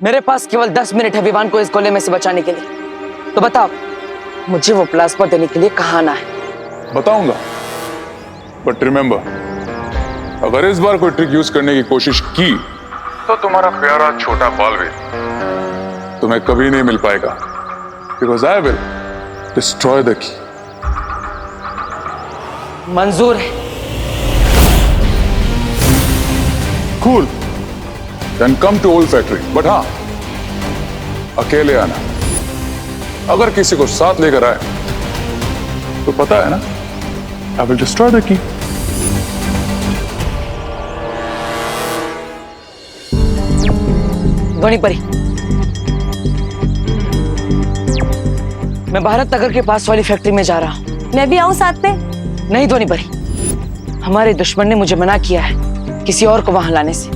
मेरे पास केवल 10 मिनट है विवान को इस गोले में से बचाने के लिए। तो बताओ, मुझे वो प्लाज्मा देने के लिए कहाँ आना है? बताऊंगा, बट रिमेंबर, अगर इस बार कोई ट्रिक यूज करने की कोशिश की तो तुम्हारा प्यारा छोटा बालवीर तुम्हें कभी नहीं मिल पाएगा, because I will destroy the key. मंजूर है। Cool, then come to old factory, but हाँ, अकेले आना। अगर किसी को साथ लेकर आए तो पता है ना, आई विल डिस्ट्रॉय द की। धोनी परी, मैं भारत नगर के पास वाली फैक्ट्री में जा रहा हूँ। मैं भी आऊँ साथ में? नहीं धोनी परी, हमारे दुश्मन ने मुझे मना किया है किसी और को वहां लाने से,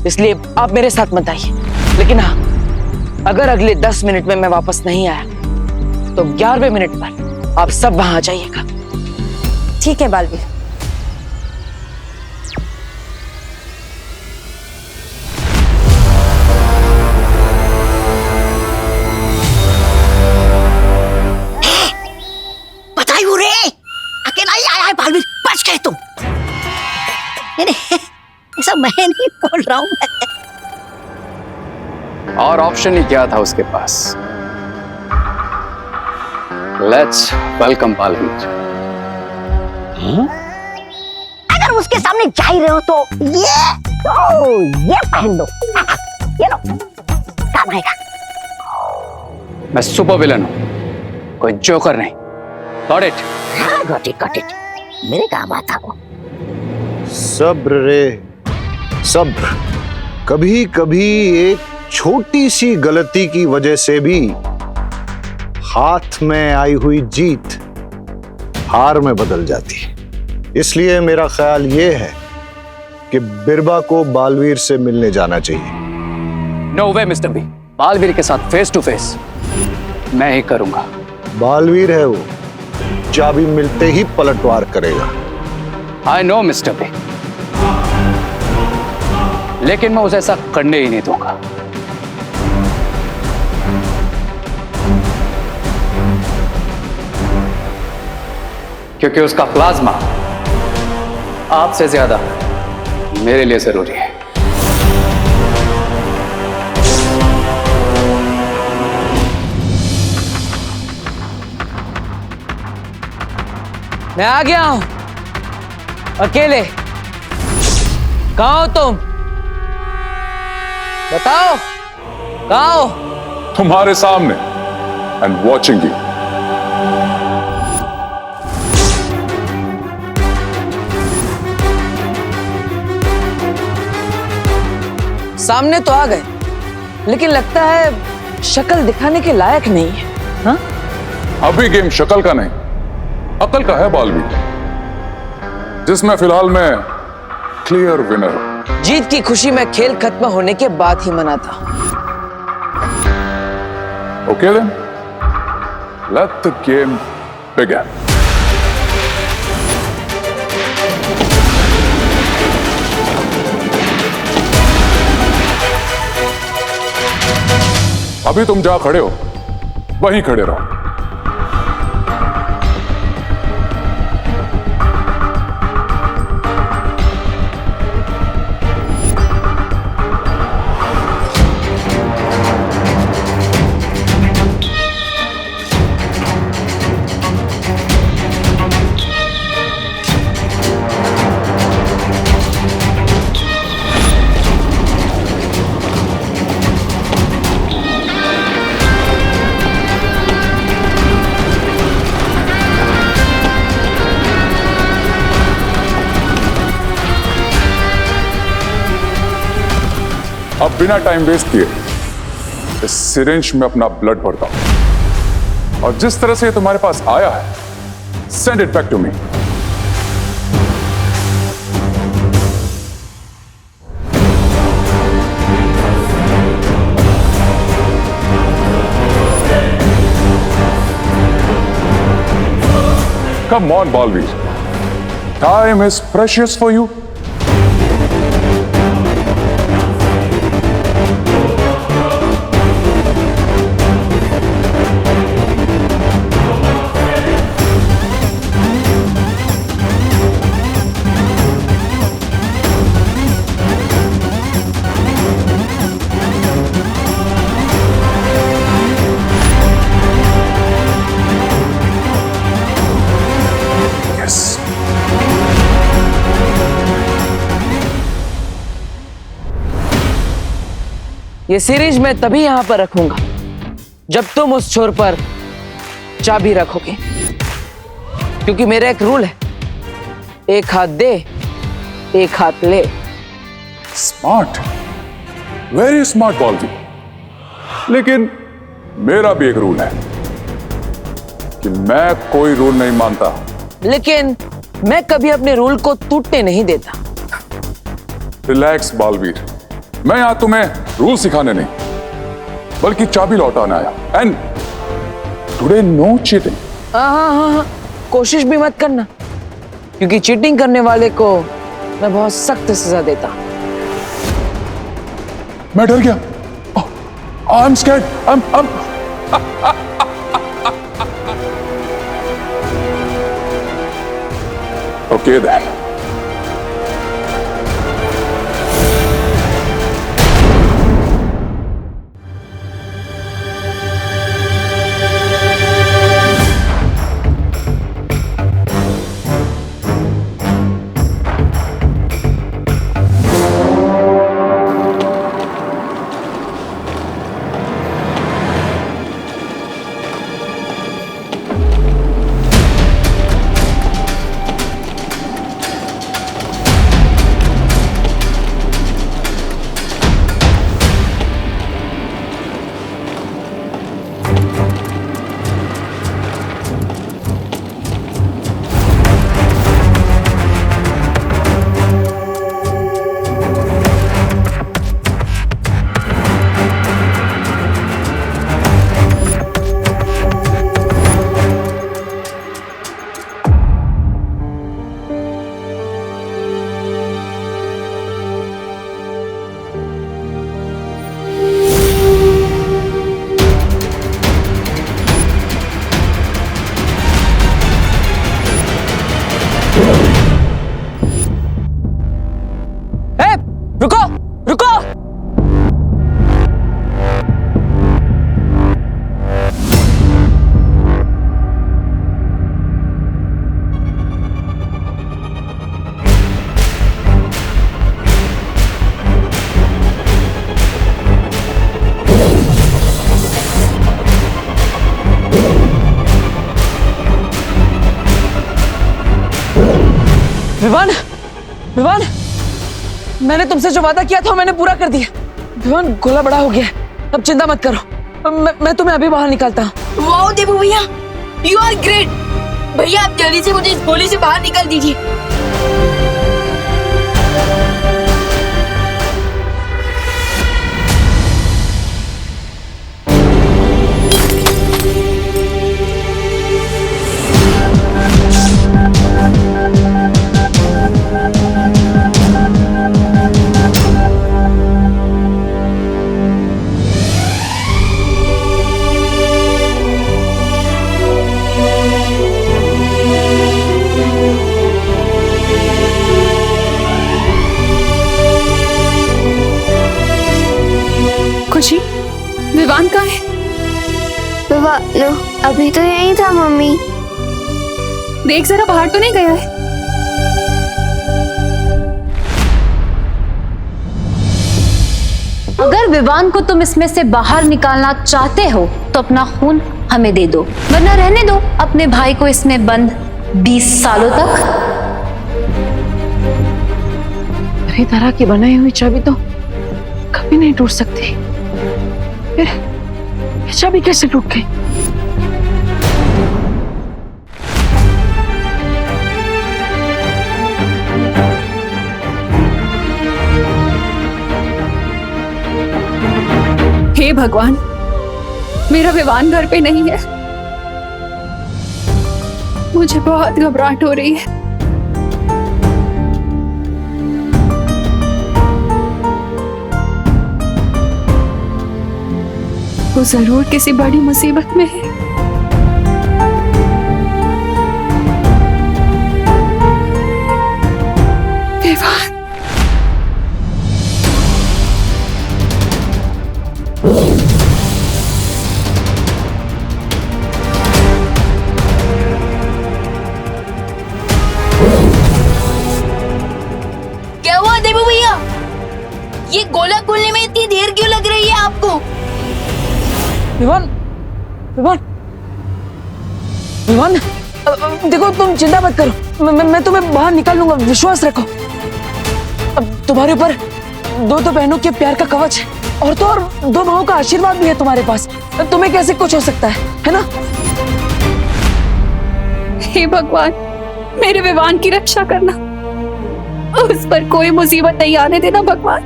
इसलिए आप मेरे साथ मत आइए। लेकिन हाँ, अगर अगले 10 मिनट में मैं वापस नहीं आया तो 11वें मिनट पर आप सब वहां आ जाइएगा। ठीक है बालवीर। बताइए रे, अकेला ही आया है बालवीर, बच गए तुम। नहीं, ऐसा मैं नहीं बोल रहा हूँ। और ऑप्शन ही क्या था उसके पास? Let's welcome Baalveer. अगर उसके सामने जा ही रहे हो तो ये पहन लो, ये लो, काम आएगा। मैं सुपर विलन हूं, कोई जोकर नहीं। Got it? हाँ, गॉट इट, मेरे काम आता वो। सब्र रे सब्र। कभी कभी एक छोटी सी गलती की वजह से भी हाथ में आई हुई जीत हार में बदल जाती है। इसलिए मेरा ख्याल यह है कि बिरबा को बालवीर से मिलने जाना चाहिए। नो वे मिस्टर बी, बालवीर के साथ फेस टू फेस मैं ही करूंगा। बालवीर है वो, चाबी मिलते ही पलटवार करेगा। आई नो मिस्टर बी, लेकिन मैं उसे ऐसा करने ही नहीं दूंगा। क्योंकि उसका प्लाज्मा आपसे ज्यादा मेरे लिए जरूरी है। मैं आ गया हूं, अकेले। कहाँ हो तुम? बताओ, कहाँ हो? तुम्हारे सामने, एंड वॉचिंग यू। सामने तो आ गए, लेकिन लगता है शक्ल दिखाने के लायक नहीं है। हाँ? अभी गेम शक्ल का नहीं, अकल का है बालवीर, जिसमें फिलहाल मैं क्लियर विनर हूं। जीत की खुशी में खेल खत्म होने के बाद ही मनाता। Okay then, let the game begin. अभी तुम जहां खड़े हो वहीं खड़े रहो। अब बिना टाइम वेस्ट किए इस सिरिंज में अपना ब्लड भरता हूं, और जिस तरह से ये तुम्हारे पास आया है, send it back to me. Come on, Balveer. Time is precious for you. ये सीरीज मैं तभी यहां पर रखूंगा जब तुम उस छोर पर चाबी रखोगे, क्योंकि मेरा एक रूल है, एक हाथ दे एक हाथ ले। Smart, very smart Baalveer. लेकिन मेरा भी एक रूल है कि मैं कोई रूल नहीं मानता। लेकिन मैं कभी अपने रूल को टूटने नहीं देता। रिलैक्स बालवीर, मैं यहां तुम्हें रूल सिखाने नहीं बल्कि चाबी लौटाने आया। And today no cheating. हाँ, कोशिश भी मत करना, क्योंकि चीटिंग करने वाले को मैं बहुत सख्त सजा देता। मैं डर गया। I am scared. Okay then. रुको रुको। विवान, विवान, मैंने तुमसे जो वादा किया था मैंने पूरा कर दिया। विवान, गोला बड़ा हो गया है, अब चिंता मत करो। मैं तुम्हें अभी बाहर निकालता हूँ। वाओ देबू भैया, यू आर ग्रेट। भैया आप जल्दी से मुझे इस गोली से बाहर निकाल दीजिए। खुशी, विवान कहाँ है? नो, अभी तो यही था मम्मी। देख जरा, बाहर तो नहीं गया है? अगर विवान को तुम इसमें से बाहर निकालना चाहते हो तो अपना खून हमें दे दो, वरना रहने दो अपने भाई को इसमें बंद 20 सालों तक। मेरी तरह की बनाई हुई चाबी तो कभी नहीं टूट सकती। फिर ये चाबी कैसे टूट गई? हे भगवान, मेरा विवान घर पे नहीं है। मुझे बहुत घबराहट हो रही है। वो जरूर किसी बड़ी मुसीबत में है। विवान, क्या हुआ देबू भैया? ये गोला खोलने में इतनी देर क्यों लग रही है विवान, विवान, विवान, देखो तुम चिंता मत करो, मैं तुम्हें बाहर निकाल लूंगा, विश्वास रखो। अब तुम्हारे ऊपर दो बहनों के प्यार का कवच है, और तो और दो भाइयों का आशीर्वाद भी है तुम्हारे पास। तुम्हें कैसे कुछ हो सकता है ना? हे भगवान, मेरे विवान की रक्षा करना, उस पर कोई मुसीबत नहीं आने देना भगवान,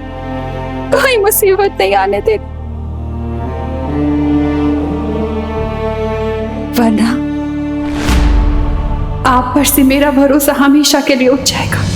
कोई मुसीबत नहीं आने देना, वरना आप पर से मेरा भरोसा हमेशा के लिए उठ जाएगा।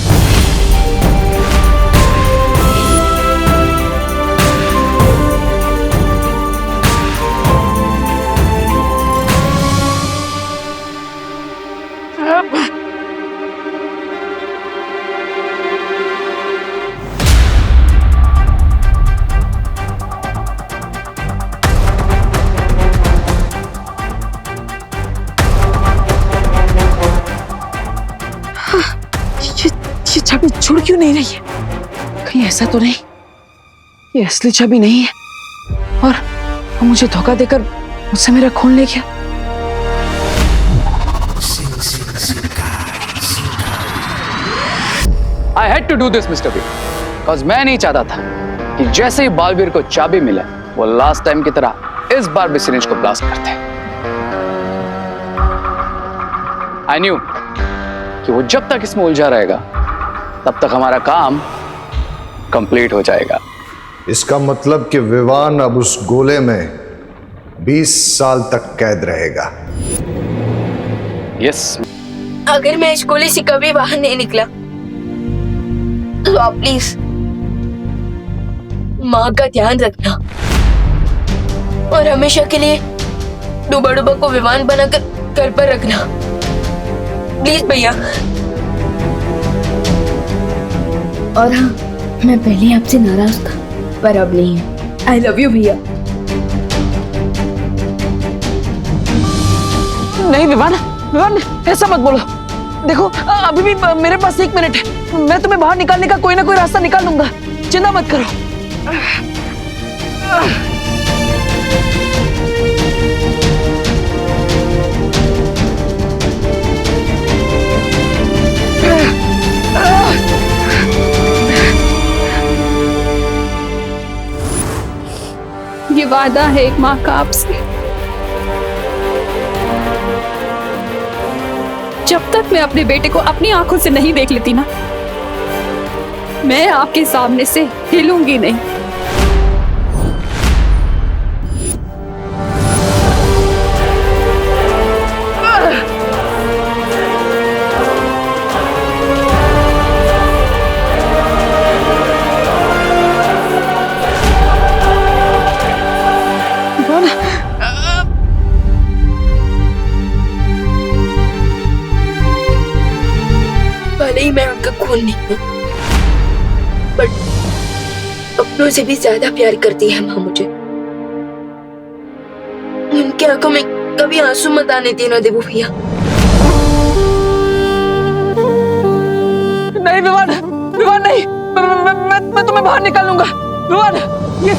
ये छवि जुड़ क्यों नहीं रही है? कहीं ऐसा तो नहीं ये असली छवि नहीं है और वो मुझे धोखा देकर मुझसे मेरा खून ले गया? I had to do this, Mr. B, because मैं नहीं चाहता था कि जैसे ही बालवीर को चाबी मिले वो लास्ट टाइम की तरह इस बार भी सिरिंज को ब्लास्ट करते। I knew कि वो जब तक इसमें उलझा रहेगा तब तक हमारा काम कंप्लीट हो जाएगा। इसका मतलब कि विवान अब उस गोले में 20 साल तक कैद रहेगा। यस। अगर मैं इस गोले से कभी बाहर नहीं निकला तो आप प्लीज माँ का ध्यान रखना और हमेशा के लिए डूबा डूबा को विमान बनाकर घर पर रखना, प्लीज भैया। और हाँ, मैं पहले आपसे नाराज था पर अब नहीं है। आई लव यू भैया। नहीं विवान, विवान ऐसा मत बोलो। देखो अभी भी मेरे पास 1 मिनट है, मैं तुम्हें बाहर निकालने का कोई ना कोई रास्ता निकाल लूंगा, चिंता मत करो। ये वादा है एक माँ का आपसे, जब तक मैं अपने बेटे को अपनी आंखों से नहीं देख लेती ना, मैं आपके सामने से हिलूंगी नहीं। भले ही मैं उनका खून नहीं हूँ, बट अपनों से भी ज्यादा प्यार करती है माँ मुझे। उनकी आंखों में कभी आंसू मत आने देना देवो भैया। नहीं विवान, विवान नहीं, मैं तुम्हें बाहर निकाल लूंगा। विवान ये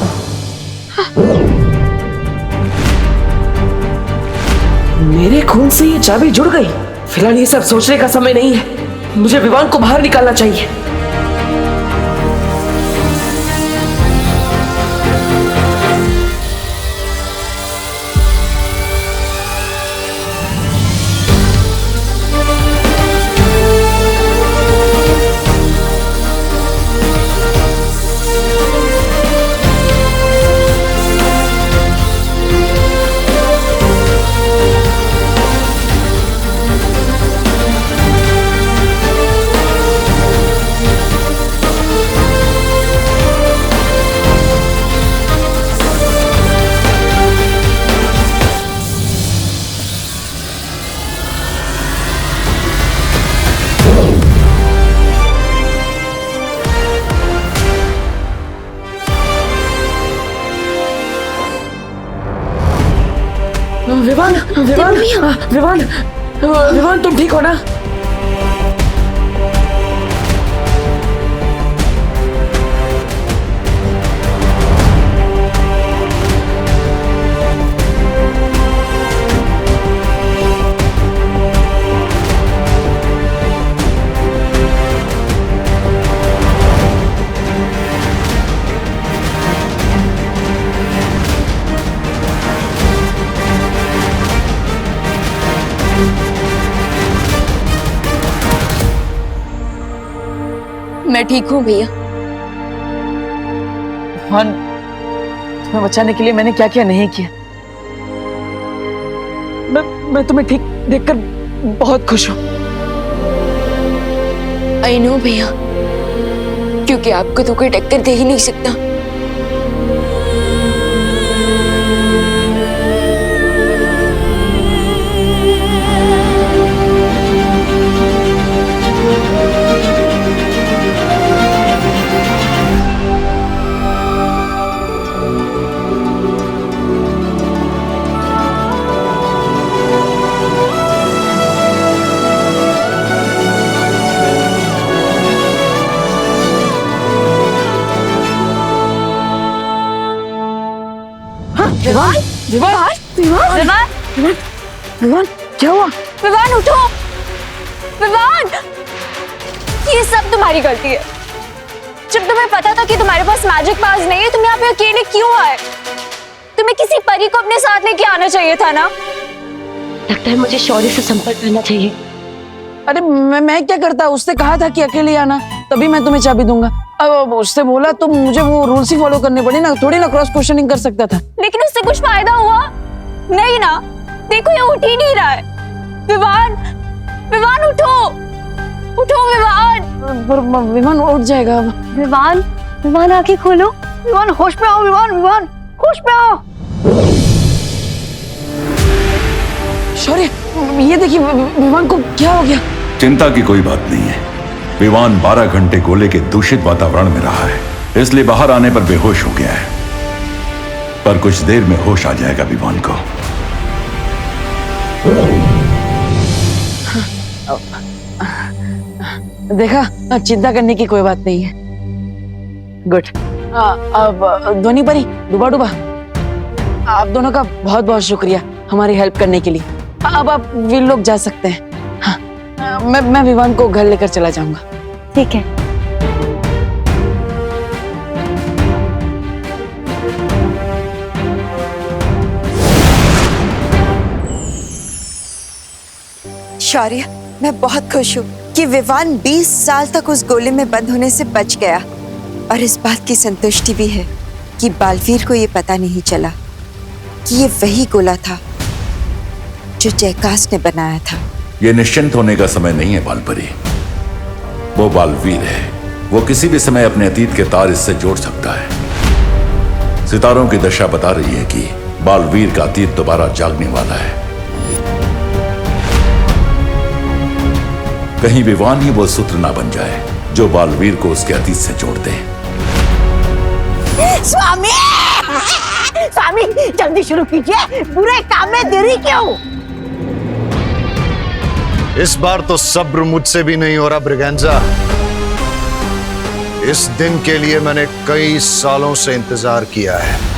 मेरे खून से ये चाबी जुड़ गई। फिलहाल ये सब सोचने का समय नहीं है, मुझे विवान को बाहर निकालना चाहिए। विवान, विवान, विवान, विवान तुम ठीक हो ना? मैं ठीक हूँ भैया। विवान, तुम्हें बचाने के लिए मैंने क्या क्या नहीं किया। मैं तुम्हें ठीक देखकर बहुत खुश हूँ। आई नो भैया, क्योंकि आपको तो कोई टक्कर दे ही नहीं सकता। विवान, विवान, विवान, विवान, विवान, क्या हुआ? विवान उठो। विवान, ये सब तुम्हारी गलती है। जब तुम्हें पता था कि तुम्हारे पास मैजिक पास नहीं है, तुम यहाँ पे अकेले क्यों आए? तुम्हें किसी परी को अपने साथ लेके आना चाहिए था ना। लगता है मुझे शौर्य से संपर्क करना चाहिए। अरे मैं क्या करता, उसने कहा था कि अकेले आना, तभी मैं तुम्हें चाबी दूंगा। अब उससे बोला तो मुझे वो रूल्स ही फॉलो करने पड़े ना, थोड़ी ना क्रॉस क्वेश्चनिंग कर सकता था। लेकिन उससे कुछ फायदा हुआ नहीं ना। देखो ये उठ ही नहीं रहा है। विवान, विवान उठो, उठो विवान। पर विमान उठ जाएगा अब। विवान, विवान आंखें खोलो। विवान होश में आओ, विवान, विवान होश में आओ। शौर्य, ये देखिए विमान को क्या हो गया? चिंता की कोई बात नहीं है। विमान 12 घंटे गोले के दूषित वातावरण में रहा है, इसलिए बाहर आने पर बेहोश हो गया है। पर कुछ देर में होश आ जाएगा विमान को। देखा, चिंता करने की कोई बात नहीं है। गुड। अब ध्वनि परी, डूबा डूबा, आप दोनों का बहुत बहुत शुक्रिया हमारी हेल्प करने के लिए। अब आप वीर लोग जा सकते हैं। हाँ, मैं विवान को घर लेकर चला जाऊंगा। ठीक है। शौर्य, मैं बहुत खुश हूँ कि विवान 20 साल तक उस गोले में बंद होने से बच गया, और इस बात की संतुष्टि भी है कि बालवीर को ये पता नहीं चला कि ये वही गोला था जो जयकास ने बनाया था। यह निश्चिंत होने का समय नहीं है बालपरी। वो बालवीर है, वो किसी भी समय अपने अतीत के तार इससे जोड़ सकता है। सितारों की दशा बता रही है कि बालवीर का अतीत दोबारा जागने वाला है। कहीं विवान ही वो सूत्र ना बन जाए जो बालवीर को उसके अतीत से जोड़ दे। स्वामी, स्वामी जल्दी शुरू कीजिए, बुरे काम में देरी क्यों? इस बार तो सब्र मुझसे भी नहीं हो रहा ब्रिगेंजा। इस दिन के लिए मैंने कई सालों से इंतजार किया है।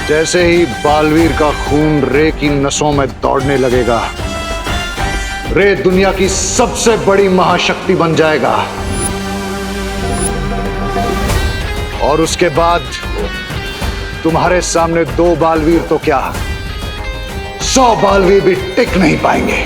जैसे ही बालवीर का खून रे की नसों में दौड़ने लगेगा, रे दुनिया की सबसे बड़ी महाशक्ति बन जाएगा। और उसके बाद तुम्हारे सामने 2 बालवीर तो क्या, 100 बालवीर भी टिक नहीं पाएंगे।